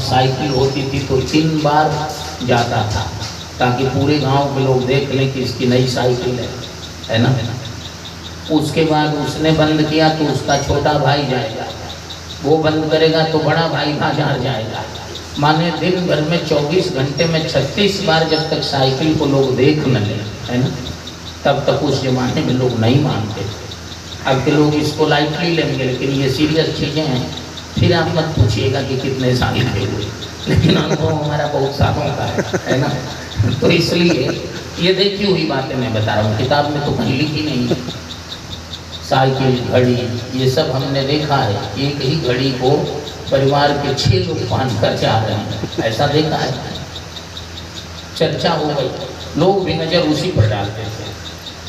Cycle होती थी तो 3 बार जाता था ताकि पूरे गांव के लोग देख लें कि इसकी नई साइकिल है ना। उसके बाद उसने बंद किया तो उसका छोटा भाई जाएगा, वो बंद करेगा तो बड़ा भाई बाजार जाएगा। माने दिन भर में 24 घंटे में 36 बार जब तक साइकिल को लोग देख न लें, है ना, तब तक उस जमाने में लोग नहीं मानते थे। अब के लोग इसको लाइटली लेंगे, लेकिन ये सीरियस चीज़ें हैं। फिर आप मत पूछिएगा कि कितने साल के हुए, लेकिन अनुभव हमारा बहुत सालों का है ना। तो इसलिए ये देखी हुई बातें मैं बता रहा हूँ, किताब में तो कहीं लिखी नहीं है। साइकिल, घड़ी, ये सब हमने देखा है। एक ही घड़ी को परिवार के 6 लोग बांध कर जा रहे हैं, ऐसा देखा है। चर्चा हो गई, लोग भी नज़र उसी पर डालते थे।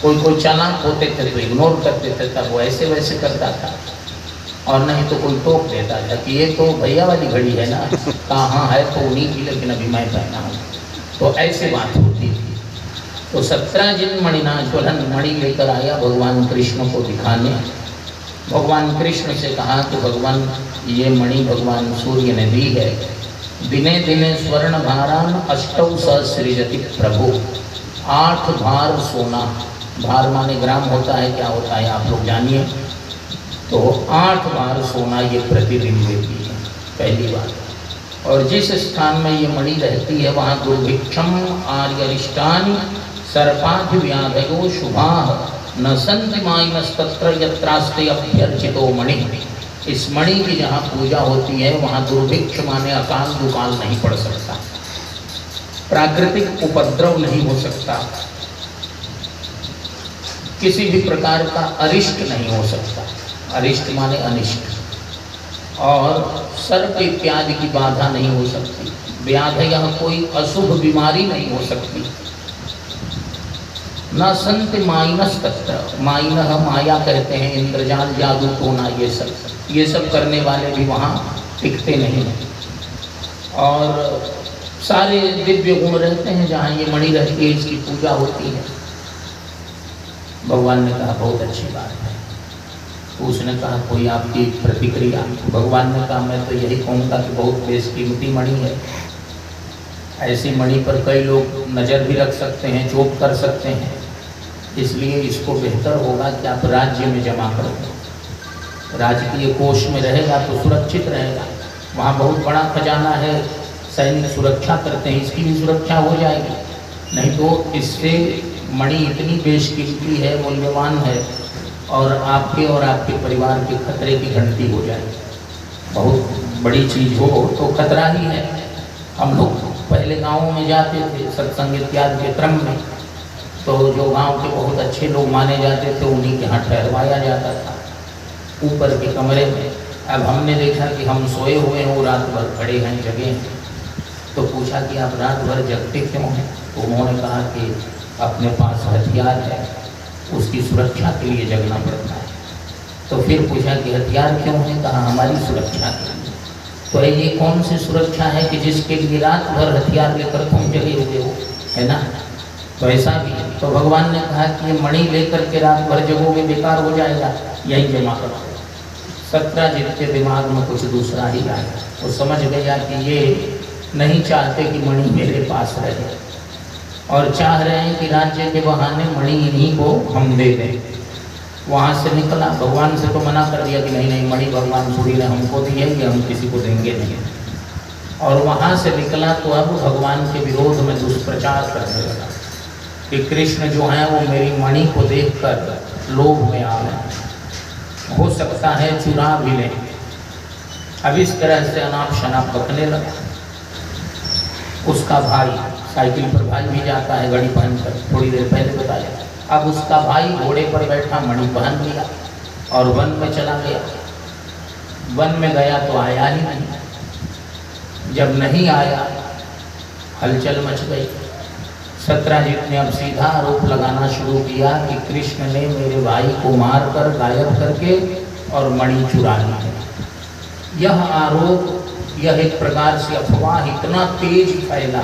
कोई चालाक होते थे तो इग्नोर करते थे, तब वो ऐसे वैसे करता था, और नहीं तो कोई टोक देता था कि ये तो भैया वाली घड़ी है ना, कहाँ है तो उन्हीं की, लेकिन अभी मैं पहना हूँ। तो ऐसे बात होती थी। तो 17 जिन मणिनाज्वलन मणि लेकर आया भगवान कृष्ण को दिखाने। भगवान कृष्ण से कहा कि भगवान ये मणि भगवान सूर्य ने दी है। दिने दिने स्वर्ण भारान अष्टौ सृजति प्रभु। 8 भार सोना, भार माने ग्राम होता है, क्या होता है आप लोग जानिए। तो 8 बार सोना ये प्रतिदिन देती है, पहली बात। और जिस स्थान में ये मणि रहती है वहाँ दुर्भिक्षम आर्यरिष्टानि सर्पाधिव्याधयो शुभाः न सन्ति माइनस्तत्र यत्रास्ते अभ्यर्चितो मणि। इस मणि की जहाँ पूजा होती है वहाँ दुर्भिक्ष माने अकाल दुकाल नहीं पड़ सकता, प्राकृतिक उपद्रव नहीं हो सकता, किसी भी प्रकार का अरिष्ट नहीं हो सकता। अरिष्ट माने अनिष्ट, और सर्प इत्यादि की बाधा नहीं हो सकती। व्याध यह कोई अशुभ बीमारी नहीं हो सकती। न संत माइनस तत्र, माइनह माया कहते हैं, इंद्रजाल जादू टोना ये सब करने वाले भी वहाँ टिकते नहीं हैं। और सारे दिव्य गुण रहते हैं जहाँ ये मणि रहती है, इसकी पूजा होती है। भगवान ने कहा बहुत अच्छी बात है। तो उसने कहा कोई आपकी प्रतिक्रिया? भगवान ने कहा मैं तो यही कहूँगा कि बहुत बेशकीमती मणि है। ऐसी मणि पर कई लोग नज़र भी रख सकते हैं, चोट कर सकते हैं, इसलिए इसको बेहतर होगा कि आप राज्य में जमा कर दो। राजकीय कोष में रहेगा तो सुरक्षित रहेगा। वहाँ बहुत बड़ा खजाना है, सैनिक सुरक्षा करते हैं, इसकी भी सुरक्षा हो जाएगी। नहीं तो इससे मणि इतनी बेशकीमती है, मूल्यवान है, और आपके परिवार के खतरे की घंटी हो जाएगी। बहुत बड़ी चीज़ हो तो खतरा ही है। हम लोग पहले गाँवों में जाते थे सत्संग इत्यादि के क्रम में, तो जो गांव के बहुत अच्छे लोग माने जाते थे उन्हीं के यहाँ ठहरवाया जाता था ऊपर के कमरे में। अब हमने देखा कि हम सोए हुए हैं, वो रात भर खड़े हैं, जगे हैं। तो पूछा कि आप रात भर जगते क्यों हैं? तो उन्होंने कहा कि अपने पास हथियार है, उसकी सुरक्षा के लिए जगना पड़ता है। तो फिर पूछा कि हथियार क्यों है? कहा हमारी सुरक्षा के लिए। तो ये कौन सी सुरक्षा है कि जिसके लिए रात भर हथियार लेकर तुम जगे हुए हो, है ना? तो ऐसा भी है। तो भगवान ने कहा कि ये मणि लेकर के रात भर जगोगे बेकार हो जाएगा, यही जमा करो। 17 जिनके दिमाग में कुछ दूसरा ही आया, वो समझ गया कि ये नहीं चाहते कि मणि मेरे पास रहे, और चाह रहे हैं कि राज्य के बहाने मणि इन्हीं को हम दे दें। वहाँ से निकला, भगवान से तो मना कर दिया कि नहीं मणि भगवान सूर्य ने हमको दी है, ये हम किसी को देंगे नहीं। और वहाँ से निकला तो अब भगवान के विरोध में दुष्प्रचार करने लगा कि कृष्ण जो है वो मेरी मणि को देखकर लोभ में आ गए, हो सकता है चुरा भी लें। अब इस तरह से अनाप शनाप बकने लगा। उसका भाई, साइकिल पर भाई भी जाता है घड़ी पहनकर, थोड़ी देर पहले बताया। अब उसका भाई घोड़े पर बैठा मणि पहन लिया और वन में चला गया। वन में गया तो आया ही नहीं। जब नहीं आया, हलचल मच गई। सत्यजित ने अब सीधा आरोप लगाना शुरू किया कि कृष्ण ने मेरे भाई को मारकर गायब करके और मणि चुरा ली है। यह आरोप, यह एक प्रकार से अफवाह इतना तेज फैला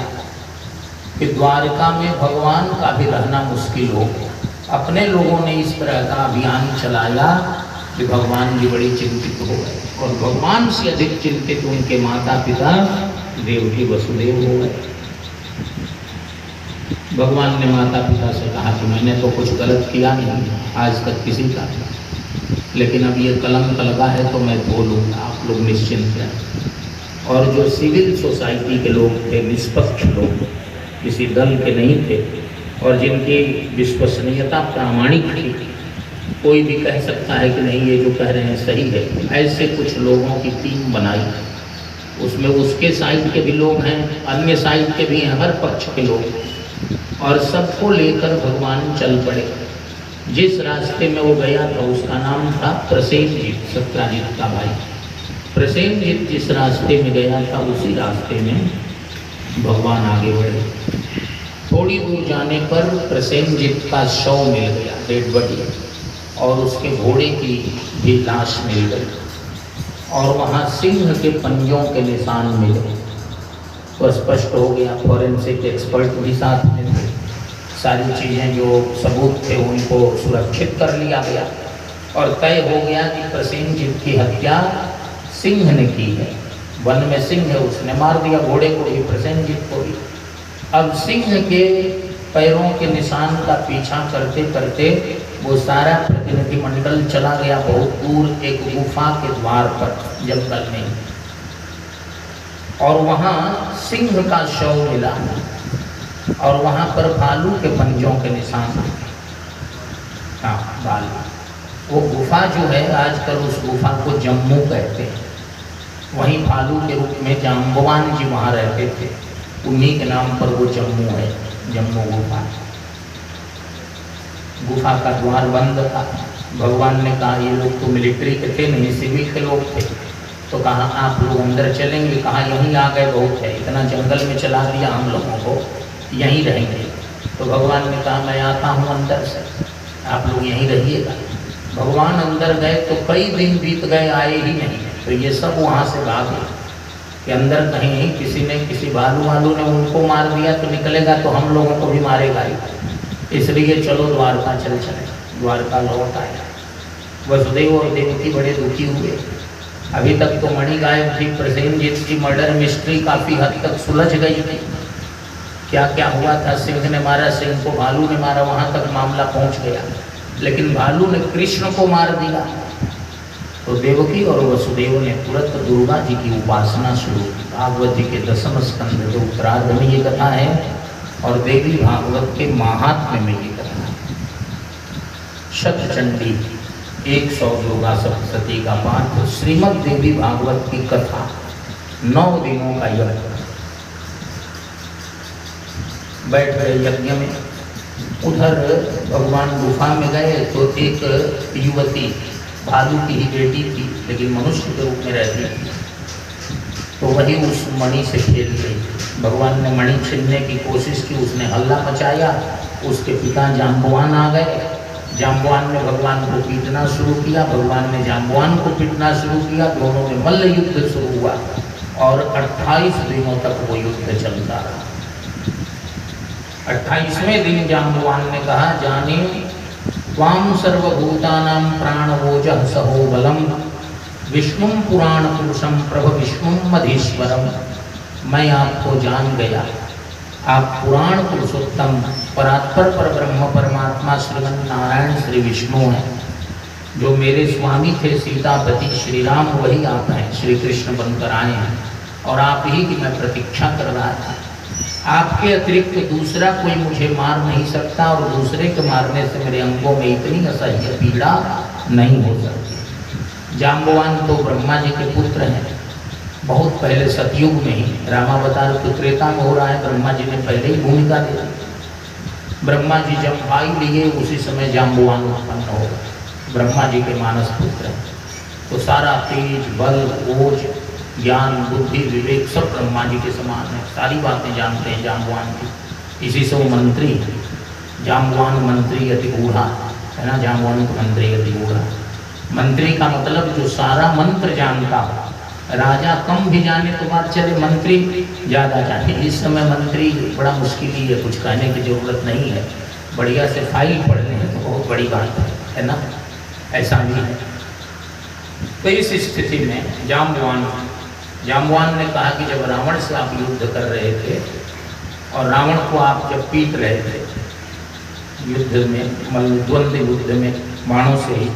कि द्वारका में भगवान का भी रहना मुश्किल हो गया। अपने लोगों ने इस तरह का अभियान चलाया कि भगवान जी बड़ी चिंतित हो गए, और भगवान से अधिक चिंतित उनके माता पिता देवकी वसुदेव हो गए। भगवान ने माता पिता से कहा कि मैंने तो कुछ गलत किया नहीं आज तक किसी का, लेकिन अब ये कलंक लगा है तो मैं धो लूँगा, आप लोग निश्चिंत रहें। और जो सिविल सोसाइटी के लोग थे, निष्पक्ष लोग, किसी दल के नहीं थे, और जिनकी विश्वसनीयता प्रामाणिक थी, कोई भी कह सकता है कि नहीं ये जो कह रहे हैं सही है, ऐसे कुछ लोगों की टीम बनाई। उसमें उसके साइड के भी लोग हैं, अन्य साइड के भी हैं, हर पक्ष के लोग, और सबको लेकर भगवान चल पड़े। जिस रास्ते में वो गया था उसका नाम था प्रसेनजीत, सत्यजित का भाई। प्रसेनजीत जिस रास्ते में गया था उसी रास्ते में भगवान आगे बढ़े। थोड़ी दूर जाने पर प्रसेनजीत का शव मिल गया, डेड बॉडी, और उसके घोड़े की भी लाश मिल गई, और वहाँ सिंह के पंजों के निशान मिले। तो स्पष्ट हो गया, फॉरेंसिक एक्सपर्ट भी साथ में थे, सारी चीज़ें जो सबूत थे उनको सुरक्षित कर लिया गया, और तय हो गया कि प्रसेनजीत की हत्या सिंह ने की है। वन में सिंह है, उसने मार दिया, घोड़े को भी प्रसेनजीत को भी। अब सिंह के पैरों के निशान का पीछा करते करते वो सारा प्रतिनिधिमंडल चला गया बहुत दूर एक गुफा के द्वार पर, जंगल में, और वहाँ सिंह का शव मिला, और वहाँ पर भालू के पंजों के निशान। हाँ, भालू। वो गुफा जो है आजकल उस गुफा को जम्मू कहते हैं। वहीं भालू के रूप में जाम्बवान जी वहाँ रहते थे, उन्हीं के नाम पर वो जम्मू है, जम्मू गुफा। गुफा का द्वार बंद था। भगवान ने कहा ये लोग तो मिलिट्री के थे नहीं, सिविल के लोग थे, तो कहा आप लोग अंदर चलेंगे? कहा यहीं आ गए बहुत है, इतना जंगल में चला दिया हम लोगों को, यहीं रहेंगे। तो भगवान ने कहा मैं आता हूँ अंदर से, आप लोग यहीं रहिएगा। भगवान अंदर गए तो कई दिन बीत गए, आए ही नहीं। तो ये सब वहाँ से भागे कि अंदर कहीं किसी ने, किसी भालू वालू ने उनको मार दिया तो निकलेगा तो हम लोगों को भी मारेगा ही, इसलिए चलो द्वारका चल चले। द्वारका लौट आया। वसुदेव और देवकी बड़े दुखी हुए। अभी तक तो मणि गायब थी, प्रसेनजीत की मर्डर मिस्ट्री काफ़ी हद तक सुलझ गई थी। क्या क्या हुआ था, सिंह ने मारा, सिंह को भालू ने मारा, वहाँ तक मामला पहुँच गया, लेकिन भालू ने कृष्ण को मार दिया। तो देवकी और वसुदेव ने तुरंत दुर्गा जी की उपासना शुरू की। भागवत जी के 10वें स्कंद के उत्तरार्ध में ये कथा है, और देवी भागवत के महात्म्य में ये कथा है। शतचंडी 100 दुर्गा सप्तशती का पाठ, श्रीमद् देवी भागवत की कथा, 9 दिनों का यज्ञ। बैठ गए यज्ञ में। उधर भगवान गुफा में गए तो एक युवती, भालू की ही बेटी थी लेकिन मनुष्य के रूप में रहती थी, तो वही उस मणि से खेल रही। भगवान ने मणि छीनने की कोशिश की, उसने हल्ला मचाया, उसके पिता जाम्बवान आ गए। जाम्बवान ने भगवान को पीटना शुरू किया, भगवान ने जाम्बवान को पीटना शुरू किया। दोनों में मल्ल युद्ध शुरू हुआ, और 28 दिनों तक वो युद्ध चलता रहा। 28वें दिन जाम्बवान ने कहा, जाने त्वां सर्वभूतानां प्राणवोजः सहो बलम विष्णुं पुराण पुरुषं प्रभ विष्णुं मधीश्वरम। मैं आपको जान गया, आप पुराण पुरुषोत्तम परात्पर पर ब्रह्म परमात्मा श्रीमन नारायण श्री विष्णु हैं। जो मेरे स्वामी थे सीतापति श्री राम, वही आप हैं, श्री कृष्ण बनकर आए हैं, और आप ही की मैं प्रतीक्षा कर रहा था। आपके अतिरिक्त दूसरा कोई मुझे मार नहीं सकता, और दूसरे के मारने से मेरे अंगों में इतनी असह्य पीड़ा नहीं हो सकती। जाम्बवान तो ब्रह्मा जी के पुत्र हैं, बहुत पहले सतयुग में ही। रामावतार तो त्रेता में हो रहा है, ब्रह्मा जी ने पहले ही भूमिका दे दी। ब्रह्मा जी जब भाई लिए उसी समय जाम्बवान उत्पन्न हो गए। ब्रह्मा जी के मानस पुत्र हैं, तो सारा तेज, बल, ओज, ज्ञान, बुद्धि, विवेक सब ब्रह्मा जी के समान है। सारी बातें जानते हैं जाम्बवान की, इसी से वो मंत्री। जाम्बवान मंत्री अति बूढ़ा है ना, जाम्बवान मंत्री अति बूढ़ा। मंत्री का मतलब जो सारा मंत्र जानता हो। राजा कम भी जाने तो बात चले, मंत्री ज़्यादा जाने। इस समय मंत्री बड़ा मुश्किल ही है, कुछ कहने की ज़रूरत नहीं है, बढ़िया से फाइल पढ़ लें तो बहुत बड़ी बात है ना, ऐसा भी है। तो इस स्थिति में जाम्बवान ने कहा कि जब रावण से आप युद्ध कर रहे थे और रावण को आप जब पीट रहे थे युद्ध में, मतलब द्वंद्व युद्ध में बाणों से ही,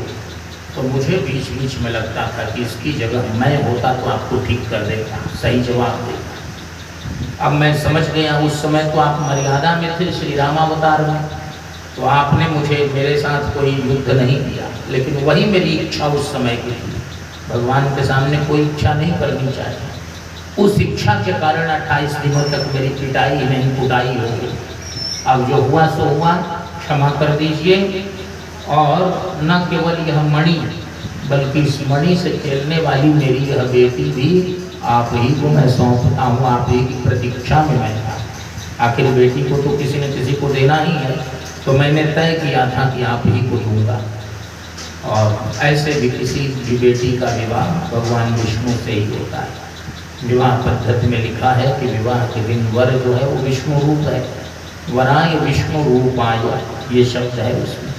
तो मुझे बीच बीच में लगता था कि इसकी जगह मैं होता तो आपको ठीक कर देता, सही जवाब देता। अब मैं समझ गया उस समय तो आप मर्यादा में थे श्री रामावतार में, तो आपने मुझे मेरे साथ कोई युद्ध नहीं किया, लेकिन वही मेरी इच्छा उस समय की थी। भगवान के सामने कोई इच्छा नहीं करनी चाहिए। उस इच्छा के कारण 28 दिनों तक मेरी पिटाई नहीं कुटाई हो गई। अब जो हुआ सो हुआ, क्षमा कर दीजिए। और न केवल यह मणि, बल्कि इस मणि से खेलने वाली मेरी यह बेटी भी आप ही को मैं सौंपता हूँ, आप ही की प्रतीक्षा में मैं था। आखिर बेटी को तो किसी न किसी को देना ही है, तो मैंने तय किया था कि आप ही को दूंगा। और ऐसे भी किसी भी बेटी का विवाह भगवान विष्णु से ही होता है। विवाह पद्धति में लिखा है कि विवाह के दिन वर जो है वो विष्णु रूप है, वराय विष्णु रूपाय, ये शब्द है उसमें।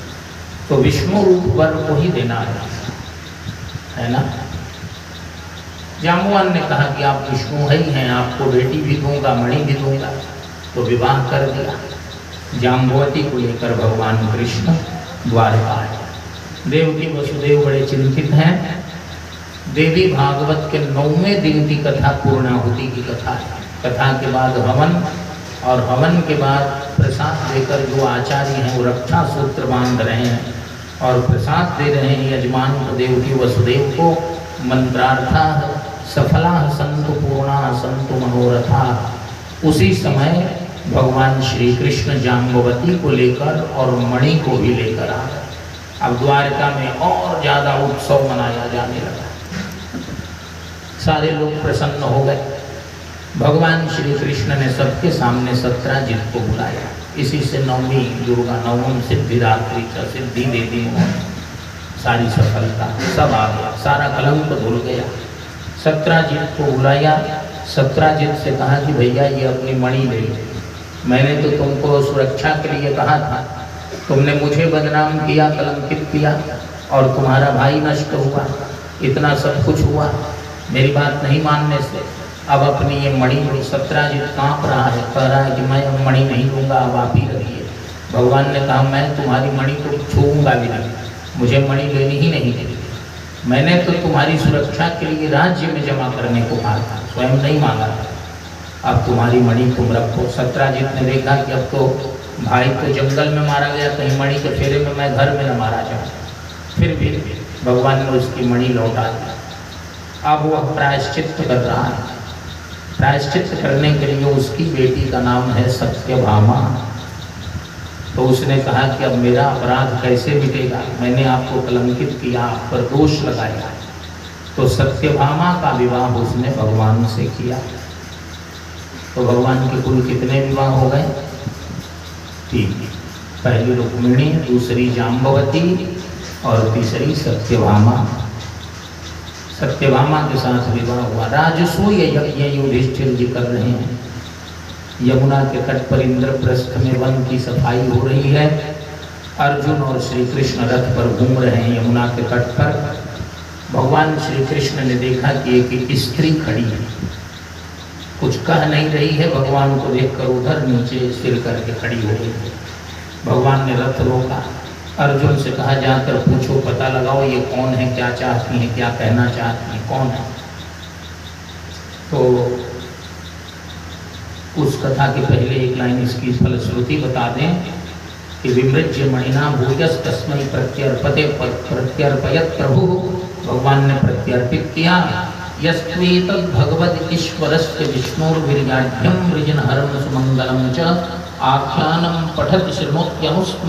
तो विष्णु रूप वर को ही देना है ना। जाम्बवान ने कहा कि आप विष्णु ही हैं, आपको बेटी भी दूंगा, मणि भी दूंगा। तो विवाह कर दिया। जाम्बवती को लेकर भगवान कृष्ण द्वारका आए। देवकी वसुदेव बड़े चिंतित हैं। देवी भागवत के 9वें दिन की कथा पूर्णाहुति की कथा है। कथा के बाद हवन, और हवन के बाद प्रसाद देकर जो आचार्य हैं वो रक्षा सूत्र बांध रहे हैं और प्रसाद दे रहे हैं यजमान को, देवकी वसुदेव को। मंत्रार्था सफला संतु पूर्णा संतु मनोरथा। उसी समय भगवान श्री कृष्ण जाम्बवती को लेकर और मणि को भी लेकर आ गए। अब द्वारका में और ज़्यादा उत्सव मनाया जाने लगा। सारे लोग प्रसन्न हो गए। भगवान श्री कृष्ण ने सबके सामने सत्राजित को बुलाया। इसी से नवमी दुर्गा, नवम सिद्धिदात्री, सिद्धि देती हूँ, सारी सफलता सब आ गया, सारा कलंक धुल गया। सत्राजित को बुलाया। सत्राजित से कहा कि भैया ये अपनी मणि ले, मैंने तो तुमको सुरक्षा के लिए कहा था, तुमने मुझे बदनाम किया, कलंकित किया, और तुम्हारा भाई नष्ट हुआ, इतना सब कुछ हुआ मेरी बात नहीं मानने से। अब अपनी ये मणि लो। सत्राजित कांप रहा है, कह रहा है कि मैं अब मणि नहीं लूँगा, अब आप ही रखिए। भगवान ने कहा मैं तुम्हारी मणि को छूऊंगा भी नहीं, मुझे मणि लेनी ही नहीं थी। मैंने तो तुम्हारी सुरक्षा के लिए राज्य में जमा करने को कहा था, स्वयं नहीं मांगा था। अब तुम्हारी मणि तुम रखो। सत्राजित ने देखा कि अब तो भाई तो जंगल में मारा गया, कहीं मणि के फेरे में मैं घर में न मारा जाऊँ। फिर भी भगवान ने उसकी मणि लौटा दी। अब वह प्रायश्चित कर रहा है। प्रायश्चित करने के लिए उसकी बेटी का नाम है सत्यभामा। तो उसने कहा कि अब मेरा अपराध कैसे मिटेगा, मैंने आपको कलंकित किया, आप पर दोष लगाया। तो सत्यभामा का विवाह उसने भगवान से किया। तो भगवान के कुल कितने विवाह हो गए? 3। पहली रुक्मिणी, दूसरी जाम्बवती और तीसरी सत्यभामा। सत्यभामा के साथ विवाह हुआ। राजसूय यज्ञ युधिष्ठिर जी कर रहे हैं। यमुना के तट पर इंद्रप्रस्थ में वन की सफाई हो रही है। अर्जुन और श्री कृष्ण रथ पर घूम रहे हैं यमुना के तट पर। भगवान श्री कृष्ण ने देखा कि एक स्त्री खड़ी है, कुछ कह नहीं रही है, भगवान को देखकर उधर नीचे सिर करके खड़ी हो गई है। भगवान ने रथ रोका। अर्जुन से कहा जाकर पूछो, पता लगाओ ये कौन है, क्या चाहती है, क्या कहना चाहती है, कौन है। तो उस कथा के पहले एक लाइन इसकी फलश्रुति बता दें कि विमृज्य मणिना भूयस तस्मै प्रत्यर्पयत प्रभु। भगवान ने प्रत्यर्पित किया। यस्त्वेतद् भगवद ईश्वरस्य विष्णुर्वीर्याढ्यं वृजनहरं सुमंगलं च आख्यानं पठति शृणोत्यनुस्मरति।